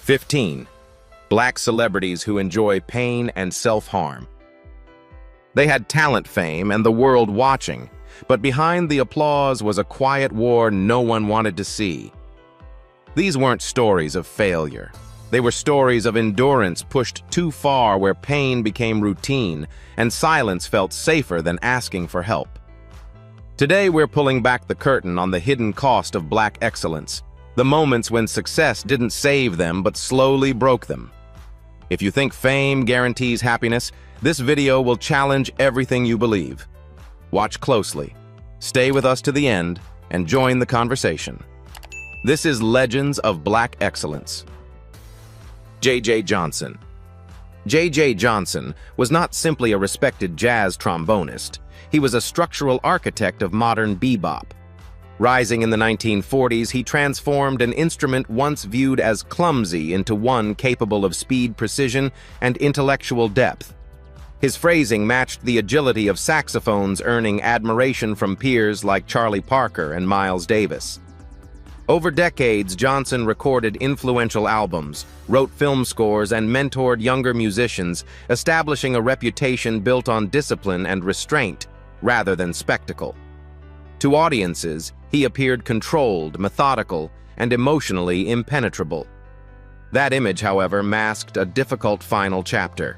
15. Black celebrities who enjoy pain and self-harm. They had talent, fame, and the world watching, but behind the applause was a quiet war no one wanted to see. These weren't stories of failure. They were stories of endurance pushed too far where pain became routine and silence felt safer than asking for help. Today we're pulling back the curtain on the hidden cost of Black excellence, the moments when success didn't save them but slowly broke them. If you think fame guarantees happiness, this video will challenge everything you believe. Watch closely, stay with us to the end, and join the conversation. This is Legends of Black Excellence. J.J. Johnson. J.J. Johnson was not simply a respected jazz trombonist. He was a structural architect of modern bebop. Rising in the 1940s, he transformed an instrument once viewed as clumsy into one capable of speed, precision, and intellectual depth. His phrasing matched the agility of saxophones, earning admiration from peers like Charlie Parker and Miles Davis. Over decades, Johnson recorded influential albums, wrote film scores, and mentored younger musicians, establishing a reputation built on discipline and restraint rather than spectacle. To audiences, he appeared controlled, methodical, and emotionally impenetrable. That image, however, masked a difficult final chapter.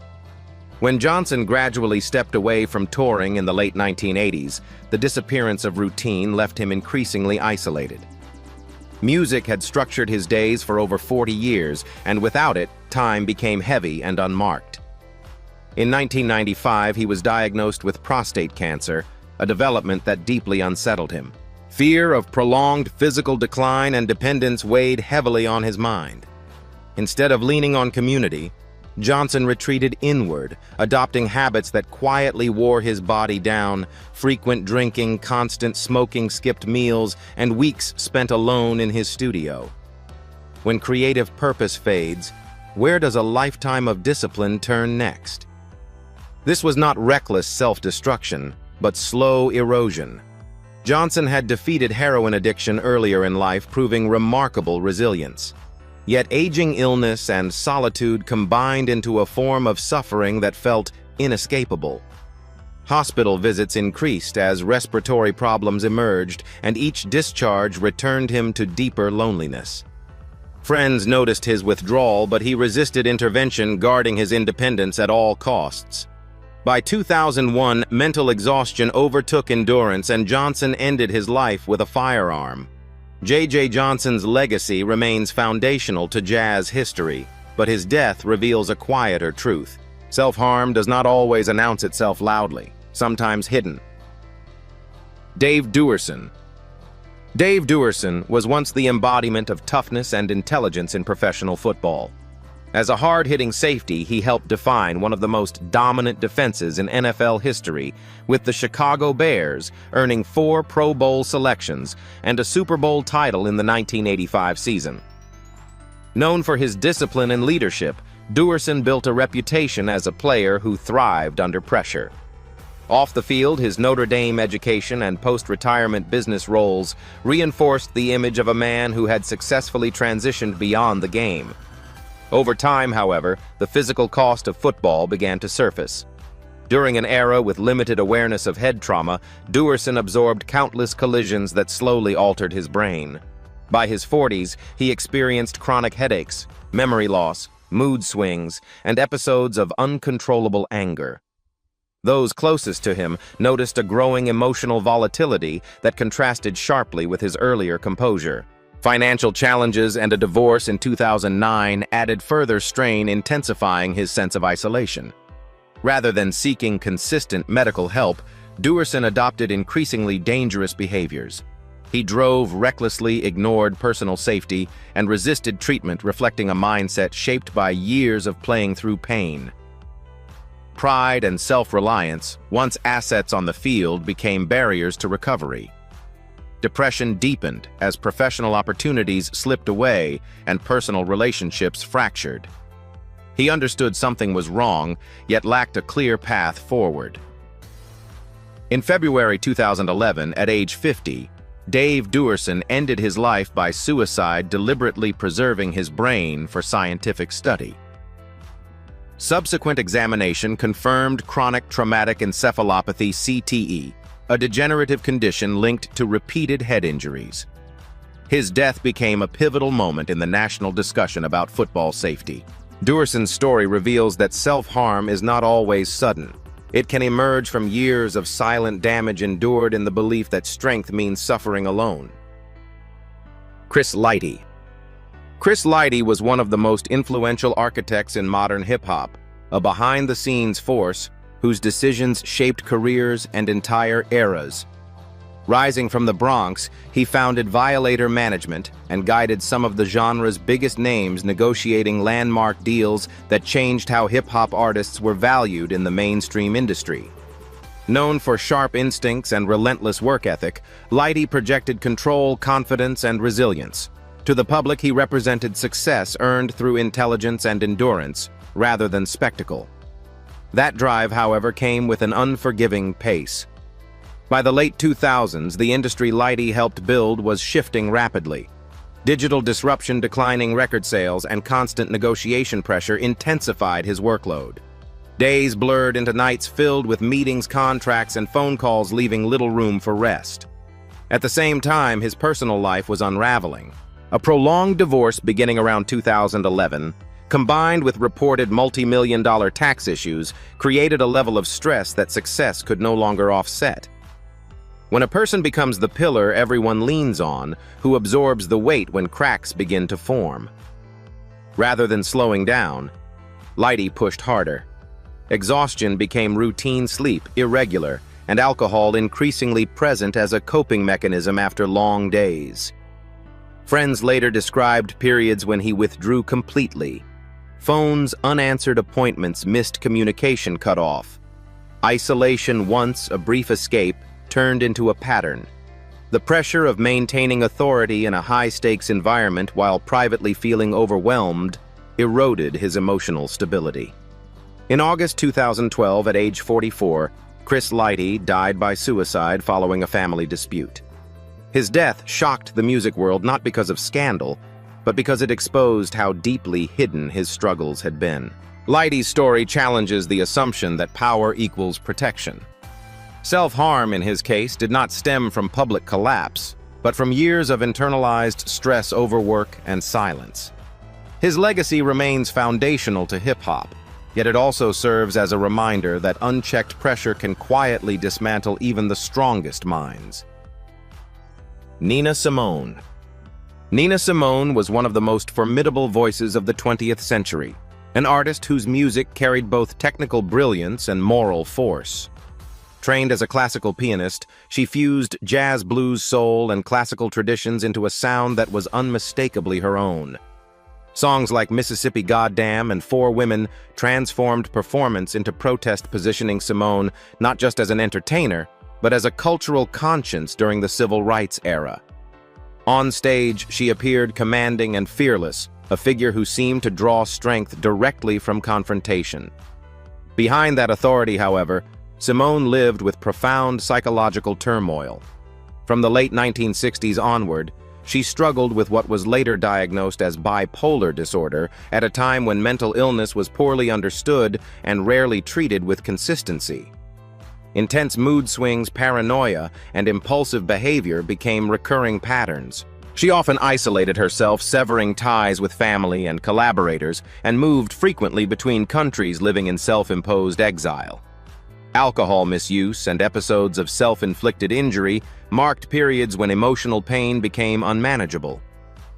When Johnson gradually stepped away from touring in the late 1980s, the disappearance of routine left him increasingly isolated. Music had structured his days for over 40 years, and without it, time became heavy and unmarked. In 1995, he was diagnosed with prostate cancer, a development that deeply unsettled him. Fear of prolonged physical decline and dependence weighed heavily on his mind. Instead of leaning on community, Johnson retreated inward, adopting habits that quietly wore his body down: frequent drinking, constant smoking, skipped meals, and weeks spent alone in his studio. When creative purpose fades, where does a lifetime of discipline turn next? This was not reckless self-destruction, but slow erosion. Johnson had defeated heroin addiction earlier in life, proving remarkable resilience. Yet aging illness and solitude combined into a form of suffering that felt inescapable. Hospital visits increased as respiratory problems emerged, and each discharge returned him to deeper loneliness. Friends noticed his withdrawal, but he resisted intervention, guarding his independence at all costs. By 2001, mental exhaustion overtook endurance, and Johnson ended his life with a firearm. J.J. Johnson's legacy remains foundational to jazz history, but his death reveals a quieter truth. Self-harm does not always announce itself loudly, sometimes hidden. Dave Duerson. Dave Duerson was once the embodiment of toughness and intelligence in professional football. As a hard-hitting safety, he helped define one of the most dominant defenses in NFL history, with the Chicago Bears earning 4 Pro Bowl selections and a Super Bowl title in the 1985 season. Known for his discipline and leadership, Duerson built a reputation as a player who thrived under pressure. Off the field, his Notre Dame education and post-retirement business roles reinforced the image of a man who had successfully transitioned beyond the game. Over time, however, the physical cost of football began to surface. During an era with limited awareness of head trauma, Duerson absorbed countless collisions that slowly altered his brain. By his 40s, he experienced chronic headaches, memory loss, mood swings, and episodes of uncontrollable anger. Those closest to him noticed a growing emotional volatility that contrasted sharply with his earlier composure. Financial challenges and a divorce in 2009 added further strain, intensifying his sense of isolation. Rather than seeking consistent medical help, Duerson adopted increasingly dangerous behaviors. He drove recklessly, ignored personal safety, and resisted treatment, reflecting a mindset shaped by years of playing through pain. Pride and self-reliance, once assets on the field, became barriers to recovery. Depression deepened as professional opportunities slipped away and personal relationships fractured. He understood something was wrong, yet lacked a clear path forward. In February 2011, at age 50, Dave Duerson ended his life by suicide, deliberately preserving his brain for scientific study. Subsequent examination confirmed chronic traumatic encephalopathy (CTE), a degenerative condition linked to repeated head injuries. His death became a pivotal moment in the national discussion about football safety. Duerson's story reveals that self-harm is not always sudden. It can emerge from years of silent damage endured in the belief that strength means suffering alone. Chris Lighty. Chris Lighty was one of the most influential architects in modern hip-hop, a behind-the-scenes force whose decisions shaped careers and entire eras. Rising from the Bronx, he founded Violator Management and guided some of the genre's biggest names, negotiating landmark deals that changed how hip-hop artists were valued in the mainstream industry. Known for sharp instincts and relentless work ethic, Lighty projected control, confidence, and resilience. To the public, he represented success earned through intelligence and endurance, rather than spectacle. That drive, however, came with an unforgiving pace. By the late 2000s, the industry Lighty helped build was shifting rapidly. Digital disruption, declining record sales, and constant negotiation pressure intensified his workload. Days blurred into nights filled with meetings, contracts, and phone calls, leaving little room for rest. At the same time, his personal life was unraveling. A prolonged divorce beginning around 2011, combined with reported multi-million-dollar tax issues, created a level of stress that success could no longer offset. When a person becomes the pillar everyone leans on, who absorbs the weight when cracks begin to form. Rather than slowing down, Lighty pushed harder. Exhaustion became routine, sleep irregular, and alcohol increasingly present as a coping mechanism after long days. Friends later described periods when he withdrew completely. Phones, unanswered appointments, missed communication cut off. Isolation, once a brief escape, turned into a pattern. The pressure of maintaining authority in a high-stakes environment while privately feeling overwhelmed eroded his emotional stability. In August 2012, at age 44, Chris Lighty died by suicide following a family dispute. His death shocked the music world not because of scandal, but because it exposed how deeply hidden his struggles had been. Lighty's story challenges the assumption that power equals protection. Self-harm, in his case, did not stem from public collapse, but from years of internalized stress, overwork, and silence. His legacy remains foundational to hip-hop, yet it also serves as a reminder that unchecked pressure can quietly dismantle even the strongest minds. Nina Simone. Nina Simone was one of the most formidable voices of the 20th century, an artist whose music carried both technical brilliance and moral force. Trained as a classical pianist, she fused jazz, blues, soul, and classical traditions into a sound that was unmistakably her own. Songs like Mississippi Goddamn and Four Women transformed performance into protest, positioning Simone not just as an entertainer, but as a cultural conscience during the civil rights era. On stage, she appeared commanding and fearless, a figure who seemed to draw strength directly from confrontation. Behind that authority, however, Simone lived with profound psychological turmoil. From the late 1960s onward, she struggled with what was later diagnosed as bipolar disorder at a time when mental illness was poorly understood and rarely treated with consistency. Intense mood swings, paranoia, and impulsive behavior became recurring patterns. She often isolated herself, severing ties with family and collaborators, and moved frequently between countries, living in self-imposed exile. Alcohol misuse and episodes of self-inflicted injury marked periods when emotional pain became unmanageable.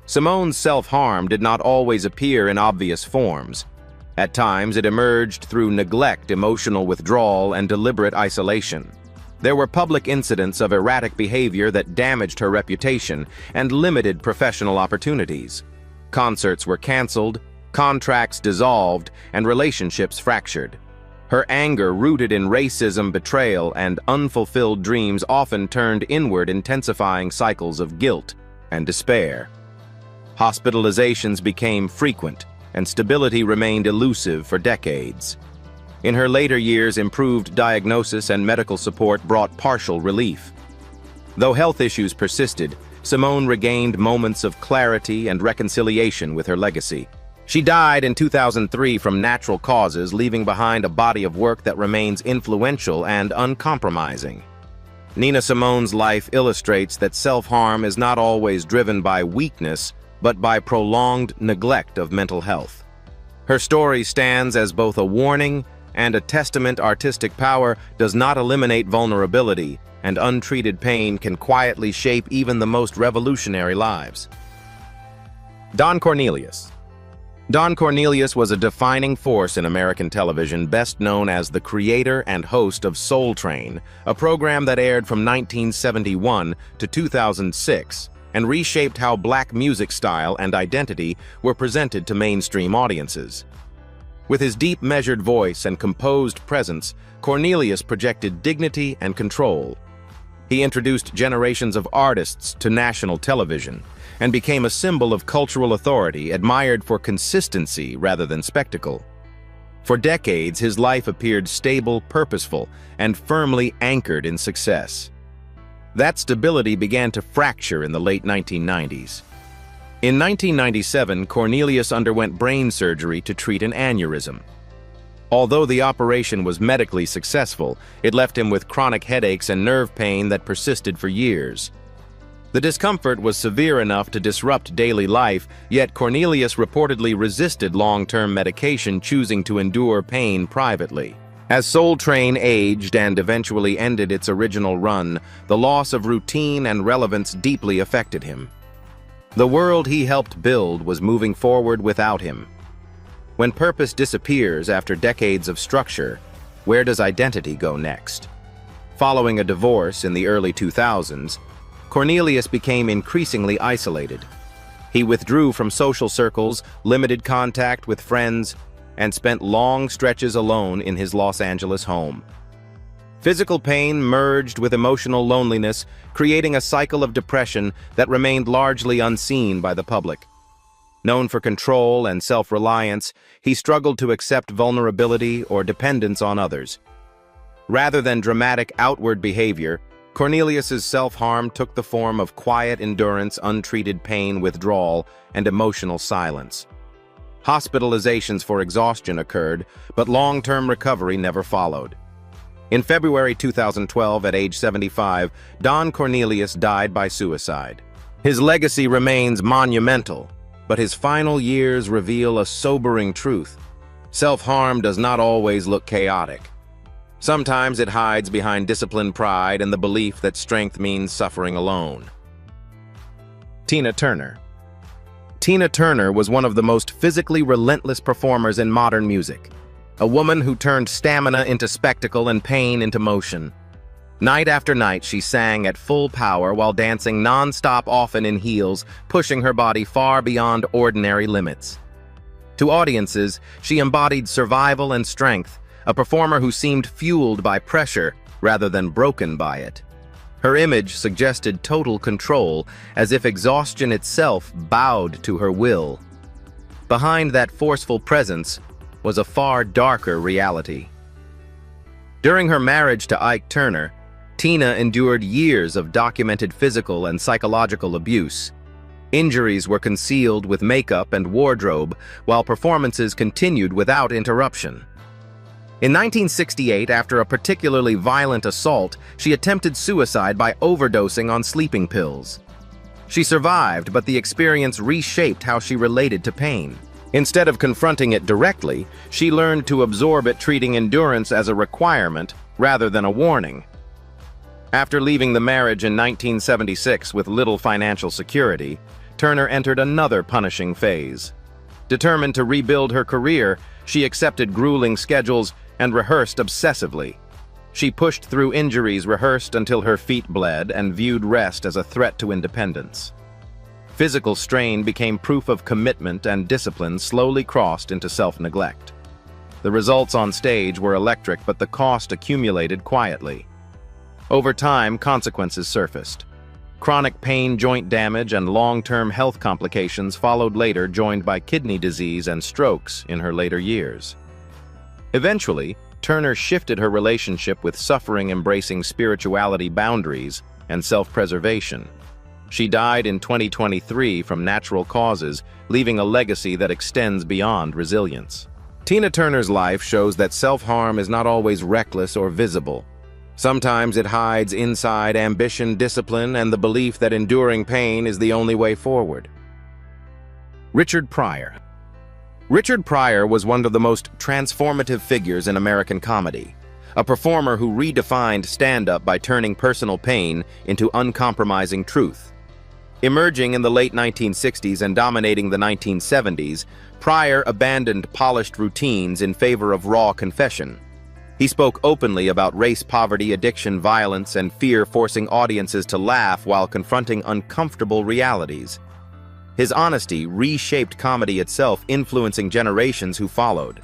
Simone's self-harm did not always appear in obvious forms. At times, it emerged through neglect, emotional withdrawal, and deliberate isolation. There were public incidents of erratic behavior that damaged her reputation and limited professional opportunities. Concerts were canceled, contracts dissolved, and relationships fractured. Her anger, rooted in racism, betrayal, and unfulfilled dreams, often turned inward, intensifying cycles of guilt and despair. Hospitalizations became frequent, and stability remained elusive for decades. In her later years, improved diagnosis and medical support brought partial relief. Though health issues persisted, Simone regained moments of clarity and reconciliation with her legacy. She died in 2003 from natural causes, leaving behind a body of work that remains influential and uncompromising. Nina Simone's life illustrates that self-harm is not always driven by weakness, but by prolonged neglect of mental health. Her story stands as both a warning and a testament. Artistic power does not eliminate vulnerability, and untreated pain can quietly shape even the most revolutionary lives. Don Cornelius. Don Cornelius was a defining force in American television, best known as the creator and host of Soul Train, a program that aired from 1971 to 2006 and reshaped how Black music style and identity were presented to mainstream audiences. With his deep, measured voice and composed presence, Cornelius projected dignity and control. He introduced generations of artists to national television and became a symbol of cultural authority, admired for consistency rather than spectacle. For decades, his life appeared stable, purposeful, and firmly anchored in success. That stability began to fracture in the late 1990s. In 1997, Cornelius underwent brain surgery to treat an aneurysm. Although the operation was medically successful, it left him with chronic headaches and nerve pain that persisted for years. The discomfort was severe enough to disrupt daily life, yet Cornelius reportedly resisted long-term medication, choosing to endure pain privately. As Soul Train aged and eventually ended its original run, the loss of routine and relevance deeply affected him. The world he helped build was moving forward without him. When purpose disappears after decades of structure, where does identity go next? Following a divorce in the early 2000s, Cornelius became increasingly isolated. He withdrew from social circles, limited contact with friends, and spent long stretches alone in his Los Angeles home. Physical pain merged with emotional loneliness, creating a cycle of depression that remained largely unseen by the public. Known for control and self-reliance, he struggled to accept vulnerability or dependence on others. Rather than dramatic outward behavior, Cornelius's self-harm took the form of quiet endurance, untreated pain, withdrawal, and emotional silence. Hospitalizations for exhaustion occurred, but long-term recovery never followed. In February 2012, at age 75, Don Cornelius died by suicide. His legacy remains monumental, but his final years reveal a sobering truth. Self-harm does not always look chaotic. Sometimes it hides behind disciplined pride and the belief that strength means suffering alone. Tina Turner. Tina Turner was one of the most physically relentless performers in modern music, a woman who turned stamina into spectacle and pain into motion. Night after night, she sang at full power while dancing non-stop, often in heels, pushing her body far beyond ordinary limits. To audiences, she embodied survival and strength, a performer who seemed fueled by pressure rather than broken by it. Her image suggested total control, as if exhaustion itself bowed to her will. Behind that forceful presence was a far darker reality. During her marriage to Ike Turner, Tina endured years of documented physical and psychological abuse. Injuries were concealed with makeup and wardrobe, while performances continued without interruption. In 1968, after a particularly violent assault, she attempted suicide by overdosing on sleeping pills. She survived, but the experience reshaped how she related to pain. Instead of confronting it directly, she learned to absorb it, treating endurance as a requirement rather than a warning. After leaving the marriage in 1976 with little financial security, Turner entered another punishing phase. Determined to rebuild her career, she accepted grueling schedules and rehearsed obsessively. She pushed through injuries, rehearsed until her feet bled, and viewed rest as a threat to independence. Physical strain became proof of commitment, and discipline slowly crossed into self-neglect. The results on stage were electric, but the cost accumulated quietly. Over time, consequences surfaced. Chronic pain, joint damage, and long-term health complications followed later, joined by kidney disease and strokes in her later years. Eventually, Turner shifted her relationship with suffering, embracing spirituality boundaries and self-preservation. She died in 2023 from natural causes, leaving a legacy that extends beyond resilience. Tina Turner's life shows that self-harm is not always reckless or visible. Sometimes it hides inside ambition, discipline, and the belief that enduring pain is the only way forward. Richard Pryor. Richard Pryor was one of the most transformative figures in American comedy, a performer who redefined stand-up by turning personal pain into uncompromising truth. Emerging in the late 1960s and dominating the 1970s, Pryor abandoned polished routines in favor of raw confession. He spoke openly about race, poverty, addiction, violence, and fear, forcing audiences to laugh while confronting uncomfortable realities. His honesty reshaped comedy itself, influencing generations who followed.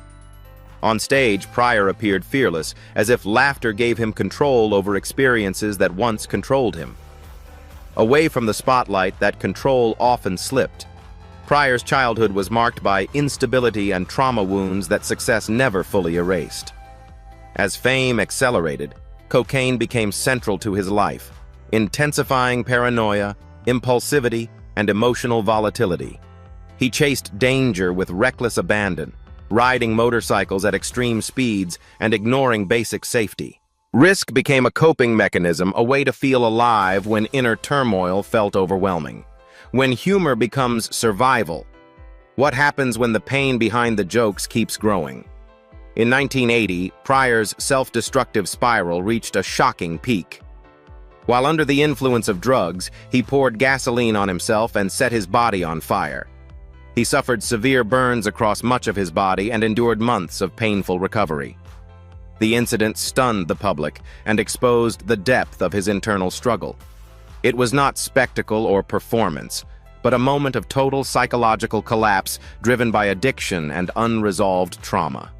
On stage, Pryor appeared fearless, as if laughter gave him control over experiences that once controlled him. Away from the spotlight, that control often slipped. Pryor's childhood was marked by instability and trauma wounds that success never fully erased. As fame accelerated, cocaine became central to his life, intensifying paranoia, impulsivity, and emotional volatility. He chased danger with reckless abandon, riding motorcycles at extreme speeds and ignoring basic safety. Risk became a coping mechanism, a way to feel alive when inner turmoil felt overwhelming. When humor becomes survival, what happens when the pain behind the jokes keeps growing? In 1980, Pryor's self-destructive spiral reached a shocking peak. While under the influence of drugs, he poured gasoline on himself and set his body on fire. He suffered severe burns across much of his body and endured months of painful recovery. The incident stunned the public and exposed the depth of his internal struggle. It was not spectacle or performance, but a moment of total psychological collapse driven by addiction and unresolved trauma.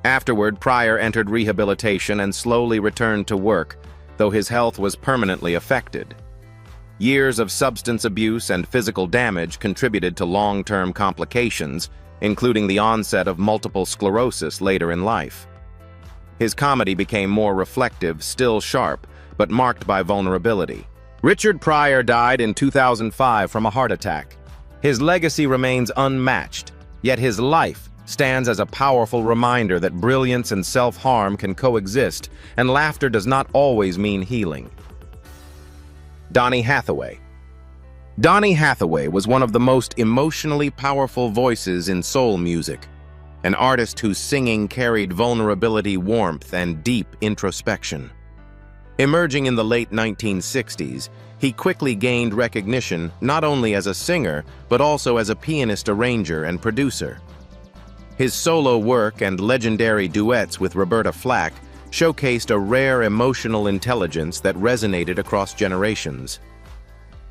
Afterward, Pryor entered rehabilitation and slowly returned to work, though his health was permanently affected. Years of substance abuse and physical damage contributed to long-term complications, including the onset of multiple sclerosis later in life. His comedy became more reflective, still sharp, but marked by vulnerability. Richard Pryor died in 2005 from a heart attack. His legacy remains unmatched, yet his life stands as a powerful reminder that brilliance and self-harm can coexist, and laughter does not always mean healing. Donny Hathaway. Donny Hathaway was one of the most emotionally powerful voices in soul music, an artist whose singing carried vulnerability, warmth, and deep introspection. Emerging in the late 1960s, he quickly gained recognition not only as a singer, but also as a pianist, arranger, and producer. His solo work and legendary duets with Roberta Flack showcased a rare emotional intelligence that resonated across generations.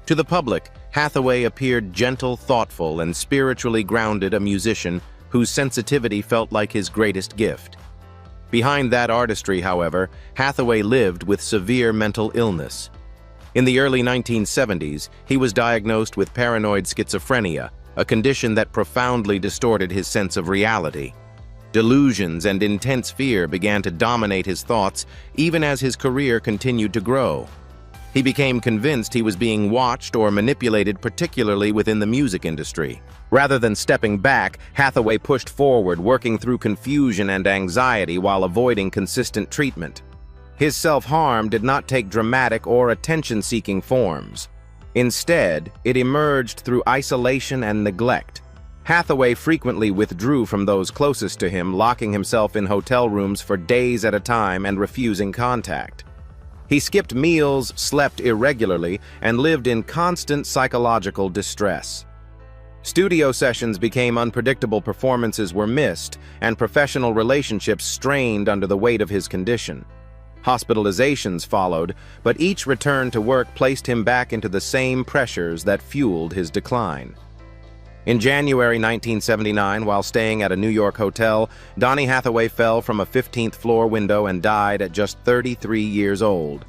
To the public, Hathaway appeared gentle, thoughtful, and spiritually grounded, a musician whose sensitivity felt like his greatest gift. Behind that artistry, however, Hathaway lived with severe mental illness. In the early 1970s, he was diagnosed with paranoid schizophrenia, a condition that profoundly distorted his sense of reality. Delusions and intense fear began to dominate his thoughts, even as his career continued to grow. He became convinced he was being watched or manipulated, particularly within the music industry. Rather than stepping back, Hathaway pushed forward, working through confusion and anxiety while avoiding consistent treatment. His self-harm did not take dramatic or attention-seeking forms. Instead, it emerged through isolation and neglect. Hathaway frequently withdrew from those closest to him, locking himself in hotel rooms for days at a time and refusing contact. He skipped meals, slept irregularly, and lived in constant psychological distress. Studio sessions became unpredictable, performances were missed, and professional relationships strained under the weight of his condition. Hospitalizations followed, but each return to work placed him back into the same pressures that fueled his decline. In January 1979, while staying at a New York hotel, Donny Hathaway fell from a 15th-floor window and died at just 33 years old.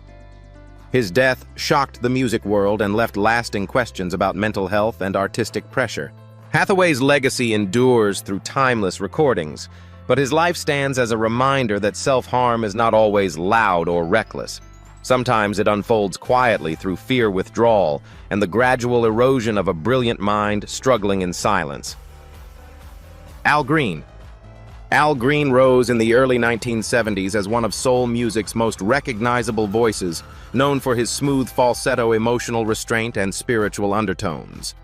His death shocked the music world and left lasting questions about mental health and artistic pressure. Hathaway's legacy endures through timeless recordings, but his life stands as a reminder that self-harm is not always loud or reckless. Sometimes it unfolds quietly through fear withdrawal and the gradual erosion of a brilliant mind struggling in silence. Al Green. Al Green rose in the early 1970s as one of soul music's most recognizable voices, known for his smooth falsetto emotional restraint and spiritual undertones.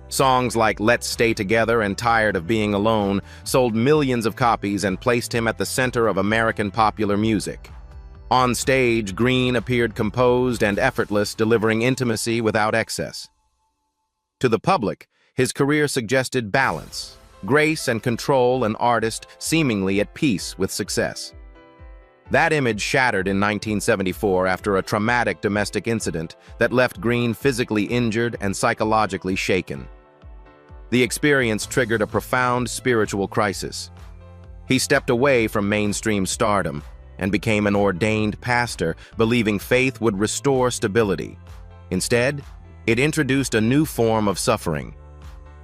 Songs like Let's Stay Together and Tired of Being Alone sold millions of copies and placed him at the center of American popular music. On stage, Green appeared composed and effortless, delivering intimacy without excess. To the public, his career suggested balance, grace and control, an artist seemingly at peace with success. That image shattered in 1974 after a traumatic domestic incident that left Green physically injured and psychologically shaken. The experience triggered a profound spiritual crisis. He stepped away from mainstream stardom and became an ordained pastor, believing faith would restore stability. Instead, it introduced a new form of suffering.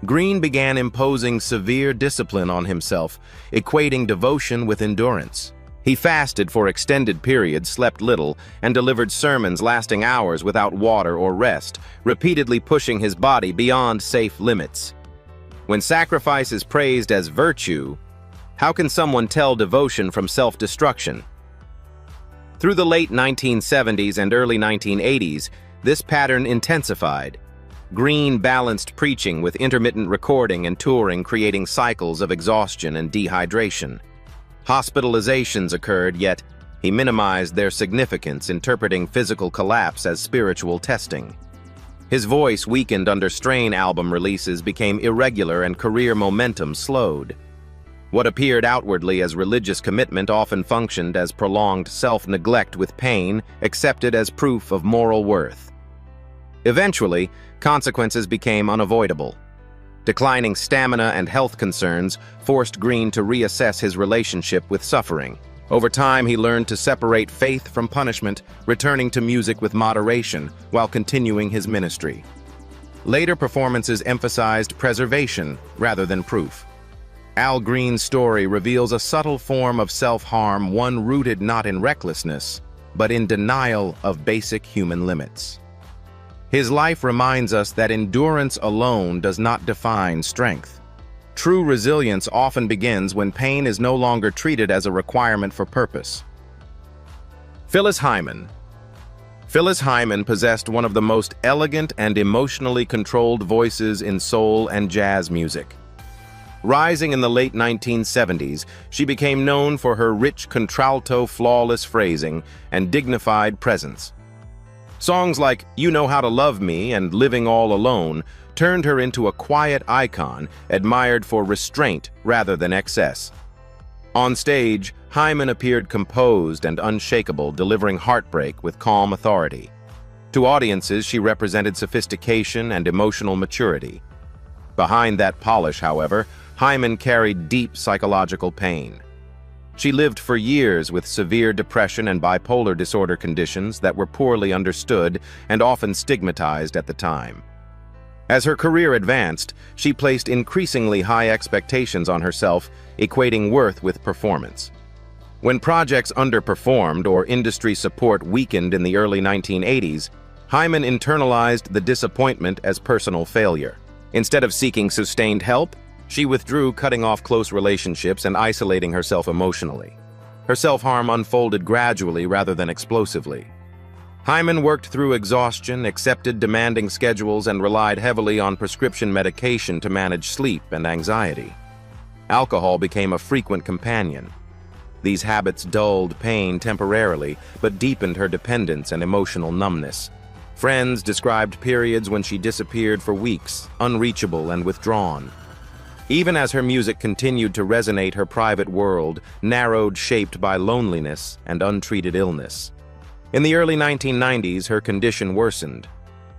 Green began imposing severe discipline on himself, equating devotion with endurance. He fasted for extended periods, slept little, and delivered sermons lasting hours without water or rest, repeatedly pushing his body beyond safe limits. When sacrifice is praised as virtue, how can someone tell devotion from self-destruction? Through the late 1970s and early 1980s, this pattern intensified. Green balanced preaching with intermittent recording and touring, creating cycles of exhaustion and dehydration. Hospitalizations occurred, yet he minimized their significance, interpreting physical collapse as spiritual testing. His voice weakened under strain. Album releases became irregular and career momentum slowed. What appeared outwardly as religious commitment often functioned as prolonged self-neglect, with pain accepted as proof of moral worth. Eventually, consequences became unavoidable. Declining stamina and health concerns forced Green to reassess his relationship with suffering. Over time, he learned to separate faith from punishment, returning to music with moderation while continuing his ministry. Later performances emphasized preservation rather than proof. Al Green's story reveals a subtle form of self-harm, one rooted not in recklessness, but in denial of basic human limits. His life reminds us that endurance alone does not define strength. True resilience often begins when pain is no longer treated as a requirement for purpose. Phyllis Hyman. Phyllis Hyman possessed one of the most elegant and emotionally controlled voices in soul and jazz music. Rising in the late 1970s, she became known for her rich contralto, flawless phrasing, and dignified presence. Songs like You Know How to Love Me and Living All Alone turned her into a quiet icon, admired for restraint rather than excess. On stage, Hyman appeared composed and unshakable, delivering heartbreak with calm authority. To audiences, she represented sophistication and emotional maturity. Behind that polish, however, Hyman carried deep psychological pain. She lived for years with severe depression and bipolar disorder conditions that were poorly understood and often stigmatized at the time. As her career advanced, she placed increasingly high expectations on herself, equating worth with performance. When projects underperformed or industry support weakened in the early 1980s, Hyman internalized the disappointment as personal failure. Instead of seeking sustained help, she withdrew, cutting off close relationships and isolating herself emotionally. Her self-harm unfolded gradually rather than explosively. Hyman worked through exhaustion, accepted demanding schedules, and relied heavily on prescription medication to manage sleep and anxiety. Alcohol became a frequent companion. These habits dulled pain temporarily, but deepened her dependence and emotional numbness. Friends described periods when she disappeared for weeks, unreachable and withdrawn. Even as her music continued to resonate, her private world narrowed, shaped by loneliness and untreated illness. In the early 1990s, her condition worsened.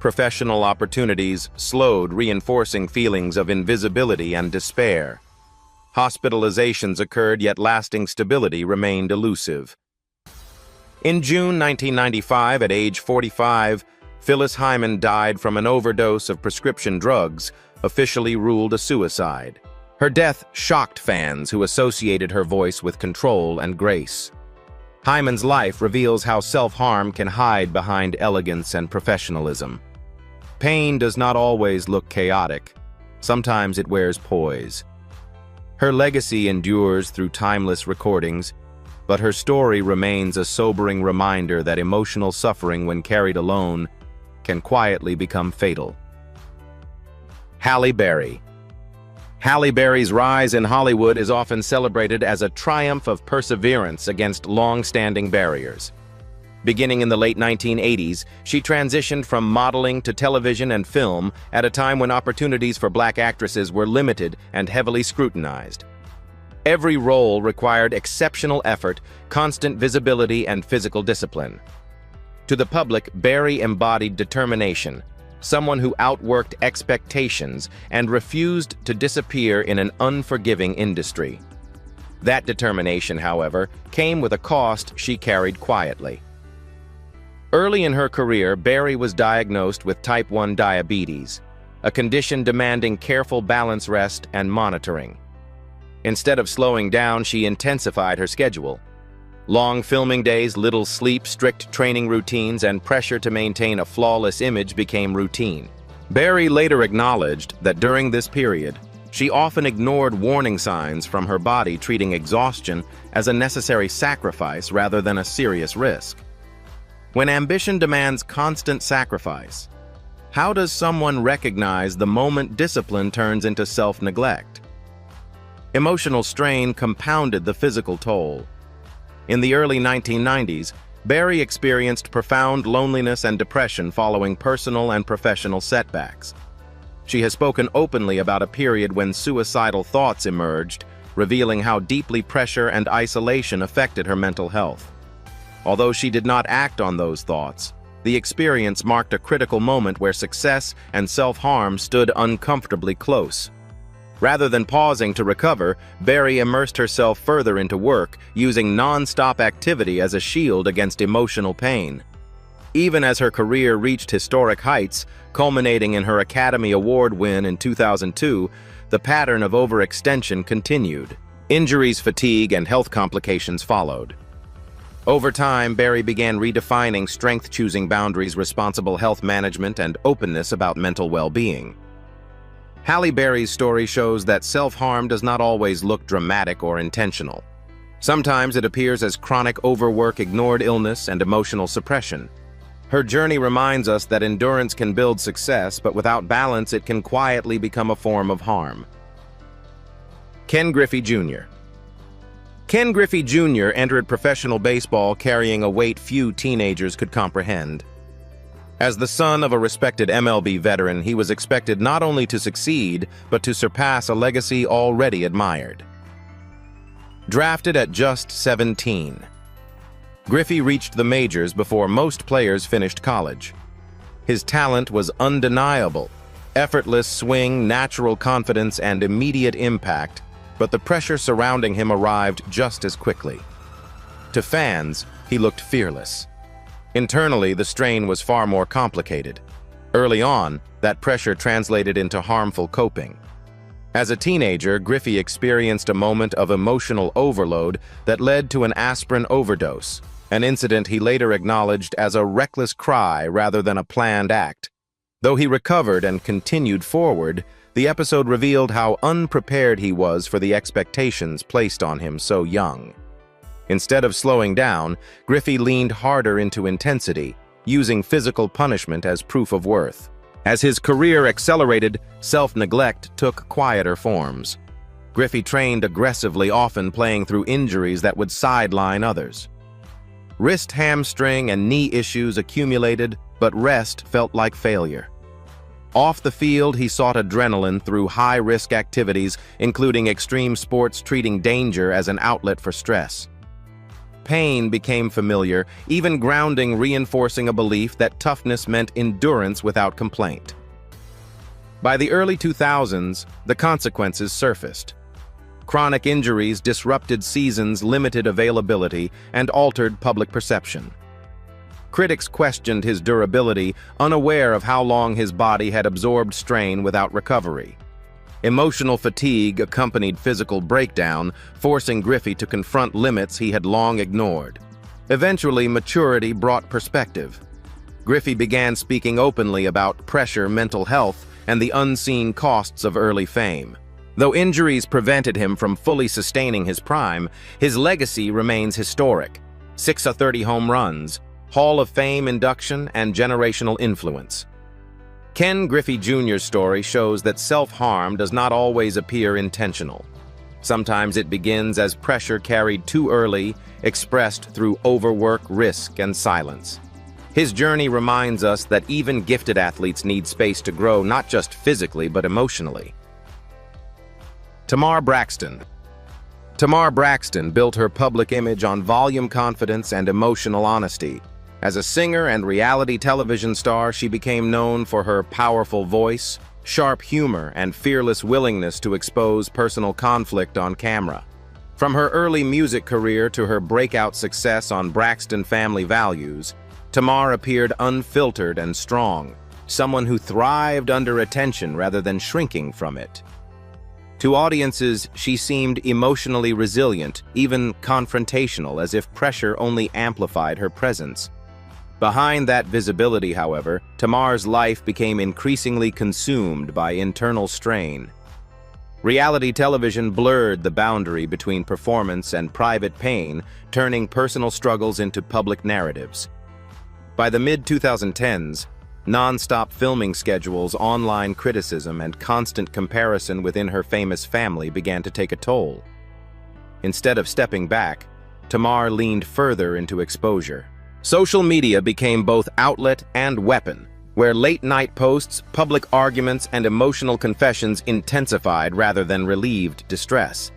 Professional opportunities slowed, reinforcing feelings of invisibility and despair. Hospitalizations occurred, yet lasting stability remained elusive. In June 1995, at age 45, Phyllis Hyman died from an overdose of prescription drugs, officially ruled a suicide. Her death shocked fans who associated her voice with control and grace. Hyman's life reveals how self-harm can hide behind elegance and professionalism. Pain does not always look chaotic. Sometimes it wears poise. Her legacy endures through timeless recordings, but her story remains a sobering reminder that emotional suffering, when carried alone, can quietly become fatal. Halle Berry. Halle Berry's rise in Hollywood is often celebrated as a triumph of perseverance against long-standing barriers. Beginning in the late 1980s, she transitioned from modeling to television and film at a time when opportunities for black actresses were limited and heavily scrutinized. Every role required exceptional effort, constant visibility, and physical discipline. To the public, Berry embodied determination, someone who outworked expectations and refused to disappear in an unforgiving industry. That determination, however, came with a cost she carried quietly. Early in her career, Berry was diagnosed with type 1 diabetes, a condition demanding careful balance, rest, and monitoring. Instead of slowing down, she intensified her schedule. Long filming days, little sleep, strict training routines, and pressure to maintain a flawless image became routine. Berry later acknowledged that during this period, she often ignored warning signs from her body, treating exhaustion as a necessary sacrifice rather than a serious risk. When ambition demands constant sacrifice, how does someone recognize the moment discipline turns into self-neglect? Emotional strain compounded the physical toll. In the early 1990s, Berry experienced profound loneliness and depression following personal and professional setbacks. She has spoken openly about a period when suicidal thoughts emerged, revealing how deeply pressure and isolation affected her mental health. Although she did not act on those thoughts, the experience marked a critical moment where success and self-harm stood uncomfortably close. Rather than pausing to recover, Berry immersed herself further into work, using non-stop activity as a shield against emotional pain. Even as her career reached historic heights, culminating in her Academy Award win in 2002, the pattern of overextension continued. Injuries, fatigue, and health complications followed. Over time, Berry began redefining strength, choosing boundaries, responsible health management, and openness about mental well-being. Halle Berry's story shows that self-harm does not always look dramatic or intentional. Sometimes it appears as chronic overwork, ignored illness, and emotional suppression. Her journey reminds us that endurance can build success, but without balance, it can quietly become a form of harm. Ken Griffey Jr. Ken Griffey Jr. entered professional baseball carrying a weight few teenagers could comprehend. As the son of a respected MLB veteran, he was expected not only to succeed, but to surpass a legacy already admired. Drafted at just 17, Griffey reached the majors before most players finished college. His talent was undeniable: effortless swing, natural confidence, and immediate impact, but the pressure surrounding him arrived just as quickly. To fans, he looked fearless. Internally, the strain was far more complicated. Early on, that pressure translated into harmful coping. As a teenager, Griffey experienced a moment of emotional overload that led to an aspirin overdose, an incident he later acknowledged as a reckless cry rather than a planned act. Though he recovered and continued forward, the episode revealed how unprepared he was for the expectations placed on him so young. Instead of slowing down, Griffey leaned harder into intensity, using physical punishment as proof of worth. As his career accelerated, self-neglect took quieter forms. Griffey trained aggressively, often playing through injuries that would sideline others. Wrist, hamstring, and knee issues accumulated, but rest felt like failure. Off the field, he sought adrenaline through high-risk activities, including extreme sports, treating danger as an outlet for stress. Pain became familiar, even grounding, reinforcing a belief that toughness meant endurance without complaint. By the early 2000s, the consequences surfaced. Chronic injuries disrupted seasons, limited availability, and altered public perception. Critics questioned his durability, unaware of how long his body had absorbed strain without recovery. Emotional fatigue accompanied physical breakdown, forcing Griffey to confront limits he had long ignored. Eventually, maturity brought perspective. Griffey began speaking openly about pressure, mental health, and the unseen costs of early fame. Though injuries prevented him from fully sustaining his prime, his legacy remains historic. 6 of 30 home runs, Hall of Fame induction, and generational influence. Ken Griffey Jr.'s story shows that self-harm does not always appear intentional. Sometimes it begins as pressure carried too early, expressed through overwork, risk, and silence. His journey reminds us that even gifted athletes need space to grow, not just physically, but emotionally. Tamar Braxton. Tamar Braxton built her public image on volume, confidence, and emotional honesty. As a singer and reality television star, she became known for her powerful voice, sharp humor, and fearless willingness to expose personal conflict on camera. From her early music career to her breakout success on Braxton Family Values, Tamar appeared unfiltered and strong, someone who thrived under attention rather than shrinking from it. To audiences, she seemed emotionally resilient, even confrontational, as if pressure only amplified her presence. Behind that visibility, however, Tamar's life became increasingly consumed by internal strain. Reality television blurred the boundary between performance and private pain, turning personal struggles into public narratives. By the mid-2010s, non-stop filming schedules, online criticism, and constant comparison within her famous family began to take a toll. Instead of stepping back, Tamar leaned further into exposure. Social media became both outlet and weapon, where late-night posts, public arguments, and emotional confessions intensified rather than relieved distress.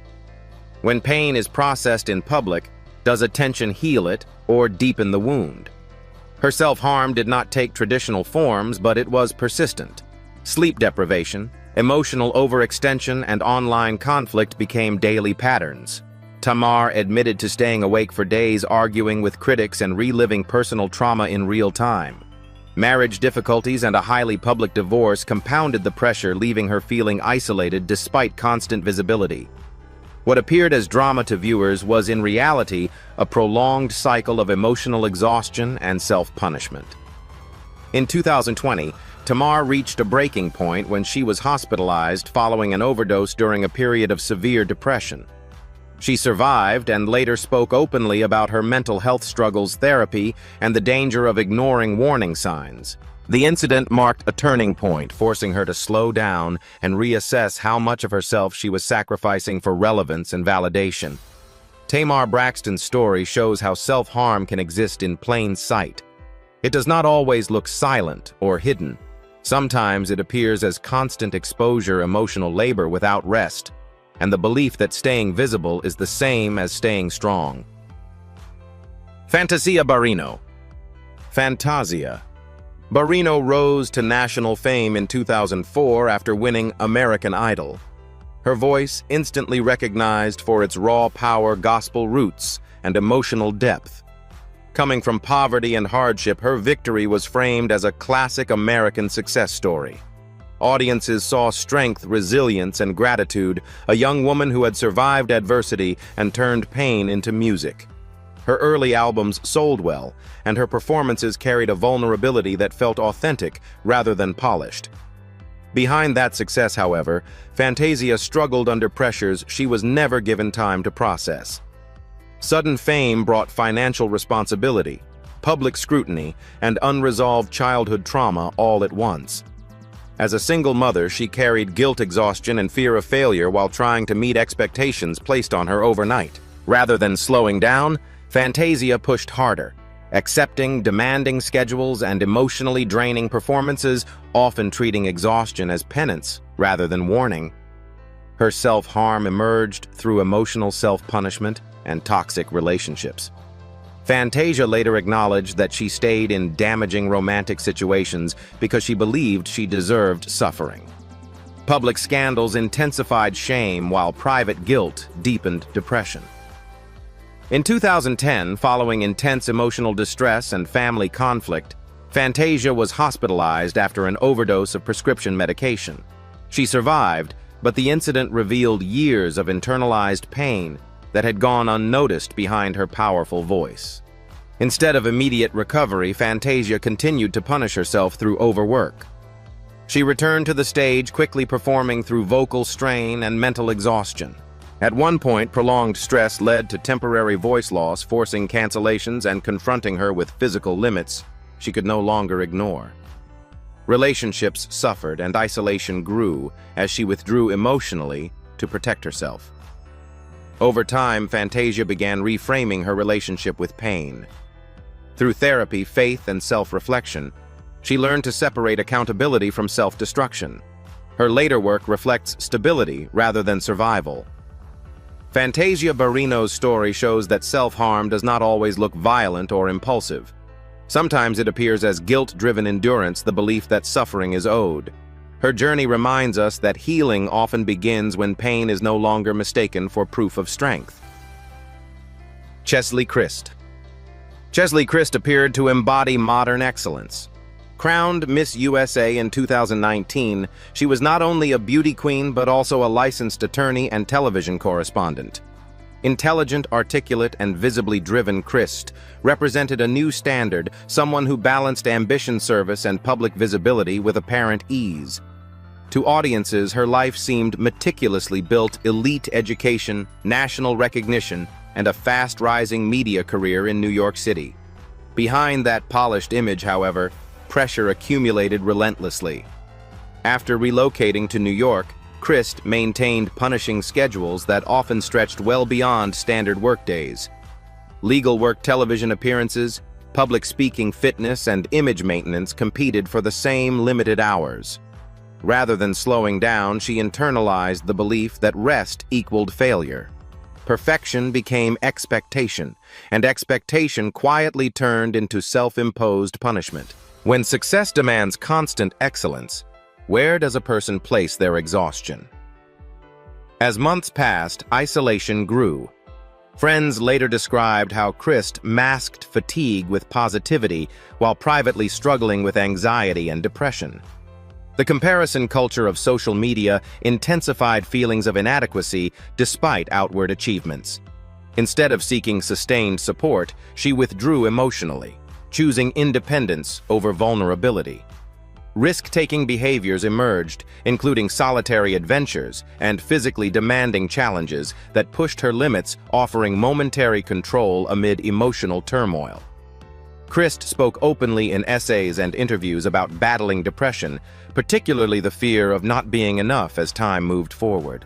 When pain is processed in public, does attention heal it or deepen the wound? Her self-harm did not take traditional forms, but it was persistent. Sleep deprivation, emotional overextension, and online conflict became daily patterns. Tamar admitted to staying awake for days, arguing with critics and reliving personal trauma in real time. Marriage difficulties and a highly public divorce compounded the pressure, leaving her feeling isolated despite constant visibility. What appeared as drama to viewers was in reality a prolonged cycle of emotional exhaustion and self-punishment. In 2020, Tamar reached a breaking point when she was hospitalized following an overdose during a period of severe depression. She survived and later spoke openly about her mental health struggles, therapy, and the danger of ignoring warning signs. The incident marked a turning point, forcing her to slow down and reassess how much of herself she was sacrificing for relevance and validation. Tamar Braxton's story shows how self-harm can exist in plain sight. It does not always look silent or hidden. Sometimes it appears as constant exposure, emotional labor without rest, and the belief that staying visible is the same as staying strong. Fantasia Barrino. Fantasia. Barrino rose to national fame in 2004 after winning American Idol. Her voice, instantly recognized for its raw power, gospel roots, and emotional depth. Coming from poverty and hardship, her victory was framed as a classic American success story. Audiences saw strength, resilience, and gratitude, a young woman who had survived adversity and turned pain into music. Her early albums sold well, and her performances carried a vulnerability that felt authentic rather than polished. Behind that success, however, Fantasia struggled under pressures she was never given time to process. Sudden fame brought financial responsibility, public scrutiny, and unresolved childhood trauma all at once. As a single mother, she carried guilt, exhaustion, and fear of failure while trying to meet expectations placed on her overnight. Rather than slowing down, Fantasia pushed harder, accepting demanding schedules and emotionally draining performances, often treating exhaustion as penance rather than warning. Her self-harm emerged through emotional self-punishment and toxic relationships. Fantasia later acknowledged that she stayed in damaging romantic situations because she believed she deserved suffering. Public scandals intensified shame, while private guilt deepened depression. In 2010, following intense emotional distress and family conflict, Fantasia was hospitalized after an overdose of prescription medication. She survived, but the incident revealed years of internalized pain that had gone unnoticed behind her powerful voice. Instead of immediate recovery, Fantasia continued to punish herself through overwork. She returned to the stage, quickly performing through vocal strain and mental exhaustion. At one point, prolonged stress led to temporary voice loss, forcing cancellations and confronting her with physical limits she could no longer ignore. Relationships suffered and isolation grew as she withdrew emotionally to protect herself. Over time, Fantasia began reframing her relationship with pain. Through therapy, faith, and self-reflection, she learned to separate accountability from self-destruction. Her later work reflects stability rather than survival. Fantasia Barrino's story shows that self-harm does not always look violent or impulsive. Sometimes it appears as guilt-driven endurance, the belief that suffering is owed. Her journey reminds us that healing often begins when pain is no longer mistaken for proof of strength. Cheslie Kryst. Cheslie Kryst appeared to embody modern excellence. Crowned Miss USA in 2019, she was not only a beauty queen but also a licensed attorney and television correspondent. Intelligent, articulate, and visibly driven, Kryst represented a new standard, someone who balanced ambition, service, and public visibility with apparent ease. To audiences, her life seemed meticulously built: elite education, national recognition, and a fast-rising media career in New York City. Behind that polished image, however, pressure accumulated relentlessly. After relocating to New York, Kryst maintained punishing schedules that often stretched well beyond standard workdays. Legal work, television appearances, public speaking, fitness, and image maintenance competed for the same limited hours. Rather than slowing down, she internalized the belief that rest equaled failure. Perfection became expectation, and expectation quietly turned into self-imposed punishment. When success demands constant excellence, where does a person place their exhaustion? As months passed, isolation grew. Friends later described how Kryst masked fatigue with positivity while privately struggling with anxiety and depression. The comparison culture of social media intensified feelings of inadequacy despite outward achievements. Instead of seeking sustained support, she withdrew emotionally, choosing independence over vulnerability. Risk-taking behaviors emerged, including solitary adventures and physically demanding challenges that pushed her limits, offering momentary control amid emotional turmoil. Kryst spoke openly in essays and interviews about battling depression, particularly the fear of not being enough as time moved forward.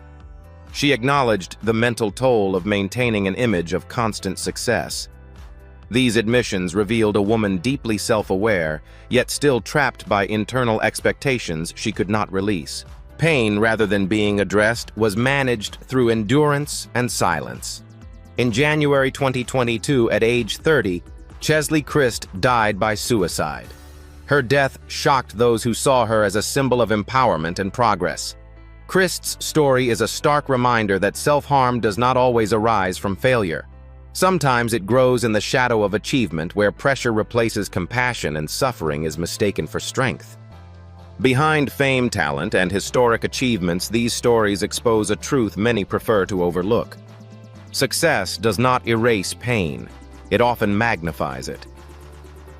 She acknowledged the mental toll of maintaining an image of constant success. These admissions revealed a woman deeply self-aware, yet still trapped by internal expectations she could not release. Pain, rather than being addressed, was managed through endurance and silence. In January 2022, at age 30, Cheslie Kryst died by suicide. Her death shocked those who saw her as a symbol of empowerment and progress. Kryst's story is a stark reminder that self-harm does not always arise from failure. Sometimes it grows in the shadow of achievement, where pressure replaces compassion and suffering is mistaken for strength. Behind fame, talent, and historic achievements, these stories expose a truth many prefer to overlook. Success does not erase pain. It often magnifies it.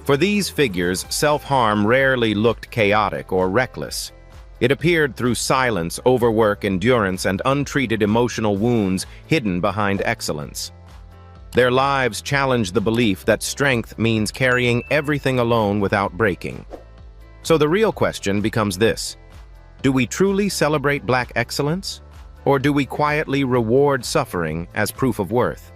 For these figures, self-harm rarely looked chaotic or reckless. It appeared through silence, overwork, endurance, and untreated emotional wounds hidden behind excellence. Their lives challenged the belief that strength means carrying everything alone without breaking. So the real question becomes this: do we truly celebrate Black excellence? Or do we quietly reward suffering as proof of worth?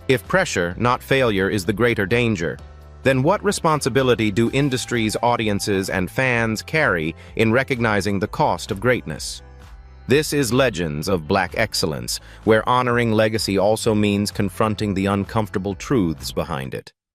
If pressure, not failure, is the greater danger, then what responsibility do industries, audiences, and fans carry in recognizing the cost of greatness? This is Legends of Black Excellence, where honoring legacy also means confronting the uncomfortable truths behind it.